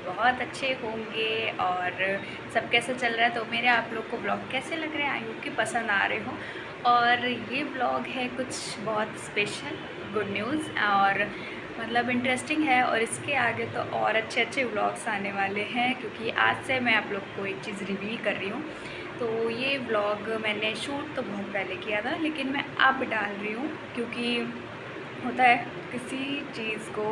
बहुत अच्छे होंगे। और सब कैसा चल रहा है, तो मेरे आप लोग को ब्लॉग कैसे लग रहे हैं, आई होप कि पसंद आ रहे हो। और ये ब्लॉग है कुछ बहुत स्पेशल, गुड न्यूज़ और मतलब इंटरेस्टिंग है। और इसके आगे तो और अच्छे अच्छे व्लॉग्स आने वाले हैं, क्योंकि आज से मैं आप लोग को एक चीज़ रिवील कर रही हूँ। तो ये व्लॉग मैंने शूट तो बहुत पहले किया था, लेकिन मैं अब डाल रही हूँ क्योंकि होता है किसी चीज़ को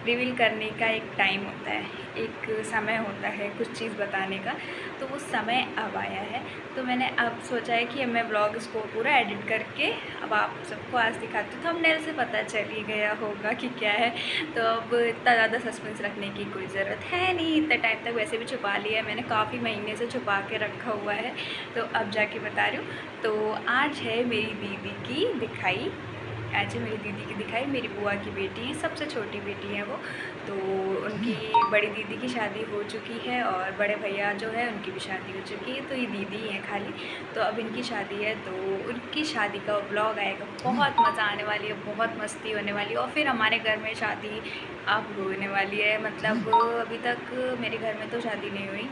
रिवील करने का एक टाइम होता है, एक समय होता है कुछ चीज़ बताने का। तो वो समय अब आया है। तो मैंने अब सोचा है कि अब मैं ब्लॉग इसको पूरा एडिट करके अब आप सबको आज दिखाती हूँ। थंबनेल से पता चल ही गया होगा कि क्या है, तो अब इतना ज़्यादा सस्पेंस रखने की कोई ज़रूरत है नहीं। इतना टाइम तक वैसे भी छुपा लिया है मैंने, काफ़ी महीने से छुपा के रखा हुआ है, तो अब जाके बता रही हूँ। तो आज है मेरी दीदी की दिखाई, आज मेरी दीदी की दिखाई, मेरी बुआ की बेटी, सबसे छोटी बेटी है वो। तो उनकी बड़ी दीदी की शादी हो चुकी है और बड़े भैया जो है उनकी भी शादी हो चुकी है, तो ये दीदी ही है खाली। तो अब इनकी शादी है, तो उनकी शादी का ब्लॉग आएगा, बहुत मज़ा आने वाली है, बहुत मस्ती होने वाली है। और फिर हमारे घर में शादी अब होने वाली है, मतलब अभी तक मेरे घर में तो शादी नहीं हुई,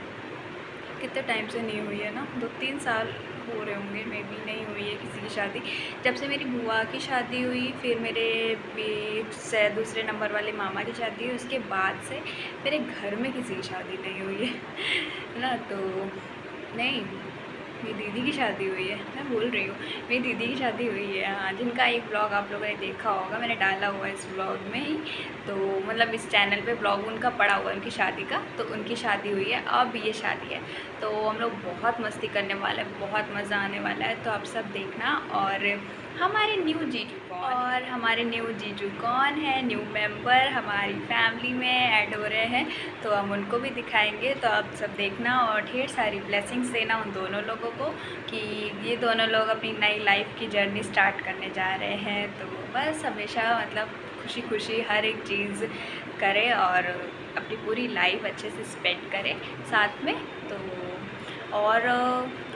कितने टाइम से नहीं हुई है ना, 2-3 साल हो रहे होंगे, मे बी नहीं हुई है किसी की शादी। जब से मेरी बुआ की शादी हुई, फिर मेरे से दूसरे नंबर वाले मामा की शादी हुई, उसके बाद से मेरे घर में किसी की शादी नहीं हुई है ना। तो नहीं, मेरी दीदी की शादी हुई है, मैं भूल रही हूँ, मेरी दीदी की शादी हुई है हाँ, जिनका एक ब्लॉग आप लोगों ने देखा होगा, मैंने डाला हुआ है इस ब्लॉग में ही। तो मतलब इस चैनल पे ब्लॉग उनका पड़ा हुआ है, उनकी शादी का, तो उनकी शादी हुई है, अब ये शादी है। तो हम लोग बहुत मस्ती करने वाले हैं, बहुत मज़ा आने वाला है, तो आप सब देखना। और हमारे न्यू जीजू कौन है, न्यू मेंबर हमारी फैमिली में ऐड हो रहे हैं, तो हम उनको भी दिखाएंगे। तो आप सब देखना और ढेर सारी ब्लेसिंग्स देना उन दोनों लोगों को, कि ये दोनों लोग अपनी नई लाइफ की जर्नी स्टार्ट करने जा रहे हैं। तो बस हमेशा मतलब खुशी खुशी हर एक चीज़ करें और अपनी पूरी लाइफ अच्छे से स्पेंड करें साथ में। तो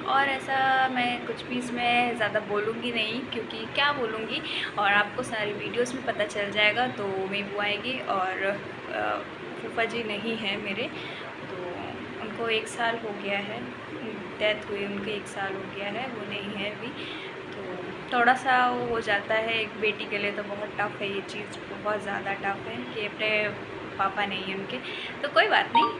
और ऐसा मैं कुछ भी इसमें ज़्यादा बोलूँगी नहीं, क्योंकि क्या बोलूँगी, और आपको सारी वीडियोस में पता चल जाएगा। तो मेरी बुआ आएगी और फूफा जी नहीं है मेरे, तो उनको 1 साल हो गया है, डेथ हुई उनके 1 साल हो गया है, वो नहीं है अभी। तो थोड़ा सा वो हो जाता है, एक बेटी के लिए तो बहुत टफ़ है ये चीज़, बहुत ज़्यादा टफ़ है कि अपने पापा नहीं है उनके। तो कोई बात नहीं,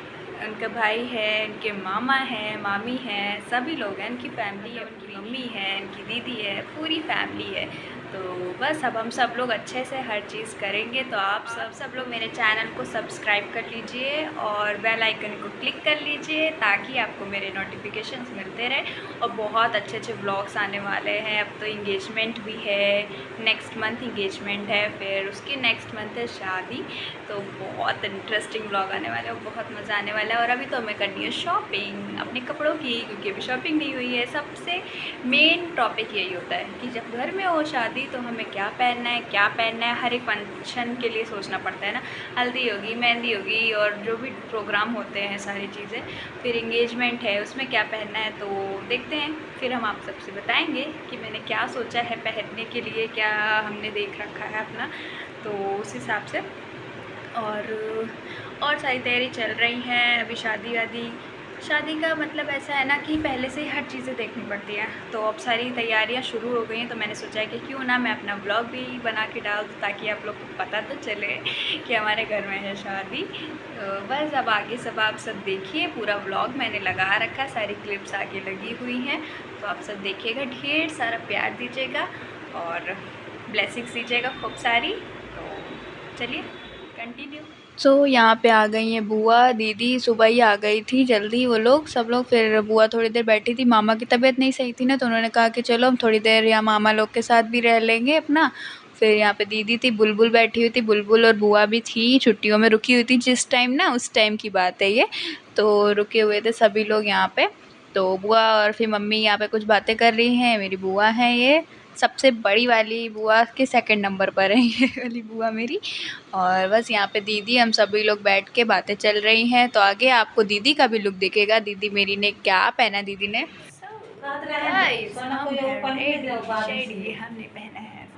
उनके भाई है, उनके मामा हैं, मामी हैं, सभी लोग हैं, उनकी फैमिली है, उनकी मम्मी है, उनकी दीदी है, पूरी फैमिली है। तो बस अब हम सब लोग अच्छे से हर चीज़ करेंगे। तो आप सब लोग मेरे चैनल को सब्सक्राइब कर लीजिए और बेल आइकन को क्लिक कर लीजिए, ताकि आपको मेरे नोटिफिकेशंस मिलते रहें। और बहुत अच्छे अच्छे व्लॉग्स आने वाले हैं। अब तो इंगेजमेंट भी है, नेक्स्ट मंथ इंगेजमेंट है, फिर उसके नेक्स्ट मंथ है शादी। तो बहुत इंटरेस्टिंग व्लॉग आने वाला है, बहुत मज़ा आने वाला है। और अभी तो हमें करनी है शॉपिंग अपने कपड़ों की, क्योंकि अभी शॉपिंग नहीं हुई है। सबसे मेन टॉपिक यही होता है कि जब घर में हो शादी, तो हमें क्या पहनना है, क्या पहनना है, हर एक फंक्शन के लिए सोचना पड़ता है ना। हल्दी होगी, मेहंदी होगी, और जो भी प्रोग्राम होते हैं सारी चीज़ें, फिर इंगेजमेंट है, उसमें क्या पहनना है। तो देखते हैं, फिर हम आप सबसे बताएंगे कि मैंने क्या सोचा है पहनने के लिए, क्या हमने देख रखा है अपना, तो उस हिसाब से। और सारी तैयारी चल रही हैं। अभी शादी का मतलब ऐसा है ना कि पहले से ही हर चीज़ें देखनी पड़ती हैं। तो अब सारी तैयारियां शुरू हो गई हैं, तो मैंने सोचा है कि क्यों ना मैं अपना ब्लॉग भी बना के डाल दूँ, ताकि आप लोग को पता तो चले कि हमारे घर में है शादी। तो बस अब आगे सब आप सब देखिए, पूरा ब्लॉग मैंने लगा रखा है, सारी क्लिप्स आगे लगी हुई हैं, तो आप सब देखिएगा, ढेर सारा प्यार दीजिएगा और ब्लेसिंग्स दीजिएगा खूब सारी। तो चलिए कंटिन्यू। यहाँ पे आ गई हैं बुआ, दीदी सुबह ही आ गई थी जल्दी वो लोग, सब लोग। फिर बुआ थोड़ी देर बैठी थी, मामा की तबीयत नहीं सही थी ना, तो उन्होंने कहा कि चलो हम थोड़ी देर यहाँ मामा लोग के साथ भी रह लेंगे अपना। फिर यहाँ पे दीदी थी, बुलबुल बैठी हुई थी, बुलबुल और बुआ भी थी, छुट्टियों में रुकी हुई थी जिस टाइम ना, उस टाइम की बात है ये। तो रुके हुए थे सभी लोग यहाँ पे। तो बुआ और फिर मम्मी यहाँ पे कुछ बातें कर रही हैं। मेरी बुआ है ये, सबसे बड़ी वाली बुआ के सेकंड नंबर पर है ये वाली बुआ मेरी। और बस यहाँ पे दीदी, हम सभी लोग बैठ के बातें चल रही हैं। तो आगे आपको दीदी का भी लुक दिखेगा, दीदी मेरी ने क्या पहना, दीदी ने गाइस हम शेडी हमने पहना है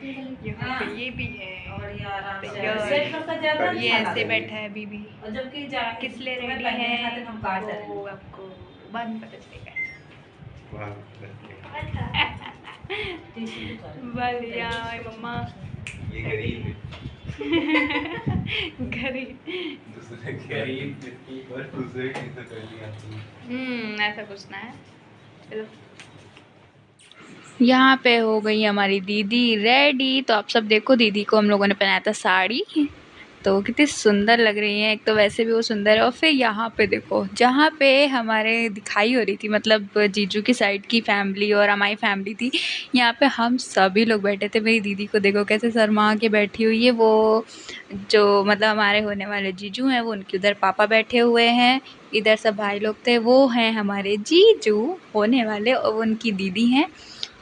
यहाँ पे ये भी है और ये आराम से यार, सेट करके ज्यादा ये अच्छा ऐसे लगेगा। बैठा है बीबी। और जबकि जा किस लिए तुम्हें रेडी पहनने है खातिर हम काट रहे वो हैं। आपको बाद में पता चलेगा। बढ़िया मम्मा। ये गरीब है। गरीब दूसरे गरीब जिसकी पर दूसरे की तो करनी आती है। ऐसा कुछ ना है। चलो यहाँ पे हो गई हमारी दीदी रेडी। तो आप सब देखो, दीदी को हम लोगों ने पहनाया था साड़ी, तो कितनी सुंदर लग रही है। एक तो वैसे भी वो सुंदर है, और फिर यहाँ पे देखो जहाँ पे हमारे दिखाई हो रही थी, मतलब जीजू की साइड की फैमिली और हमारी फैमिली थी, यहाँ पे हम सभी लोग बैठे थे। मेरी दीदी को देखो कैसे शर्मा के बैठी हुई है। वो जो मतलब हमारे होने वाले जीजू हैं, वो उनके उधर पापा बैठे हुए हैं, इधर सब भाई लोग थे, वो हैं हमारे जीजू होने वाले, और वो उनकी दीदी हैं।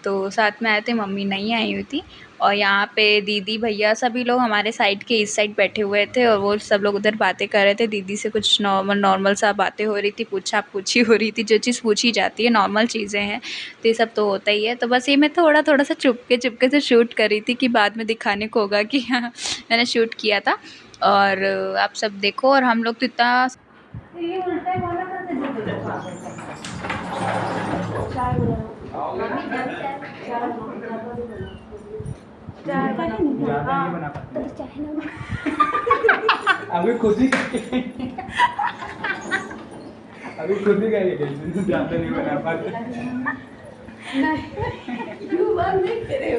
तो साथ में आए थे, मम्मी नहीं आई हुई थी। और यहाँ पे दीदी भैया सभी लोग हमारे साइड के इस साइड बैठे हुए थे, और वो सब लोग उधर बातें कर रहे थे। दीदी से कुछ नॉर्मल सा बातें हो रही थी, पूछा पूछी हो रही थी, जो चीज़ पूछी जाती है, नॉर्मल चीज़ें हैं, तो ये सब तो होता ही है। तो बस ये मैं थोड़ा सा चुपके से शूट कर रही थी कि बाद में दिखाने को होगा कि हाँ मैंने शूट किया था। और आप सब देखो, और हम लोग तो इतना ये उल्टा ही बोला था जो अभी खुद ही करेंगे, ज़्यादा नहीं बना पाते। नहीं करे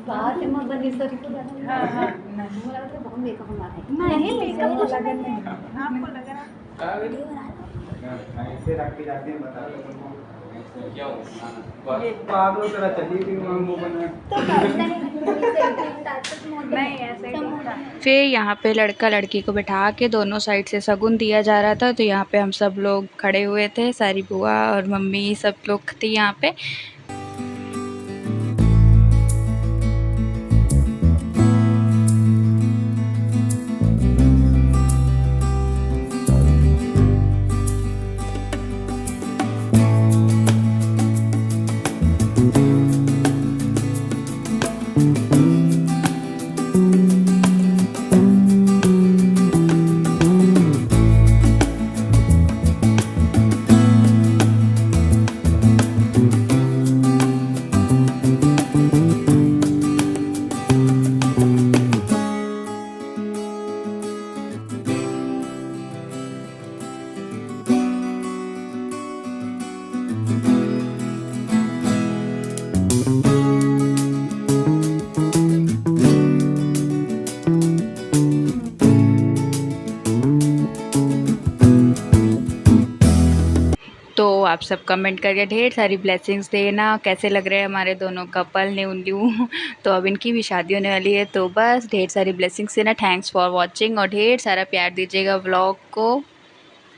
बात है मत बनी सर को हां हां नहीं बोला तो बहुत मेकअप हमारा नहीं मेकअप को लगा नहीं आपको लग रहा ऐसे रख के जाते हैं, बता दो तुमको क्या हो पागल तरह चली थी वो बना तो नहीं ऐसे। फिर यहाँ पे लड़का लड़की को बैठा के दोनों साइड से शगुन दिया जा रहा था। तो यहाँ पे हम सब लोग खड़े हुए थे, सारी बुआ और मम्मी सब लोग थे यहाँ पे। तो आप सब कमेंट करके ढेर सारी ब्लेसिंग्स देना, कैसे लग रहे हैं हमारे दोनों कपल न्यू न्यू। तो अब इनकी भी शादी होने वाली है, तो बस ढेर सारी ब्लेसिंग्स देना। थैंक्स फॉर वॉचिंग, और ढेर सारा प्यार दीजिएगा व्लॉग को।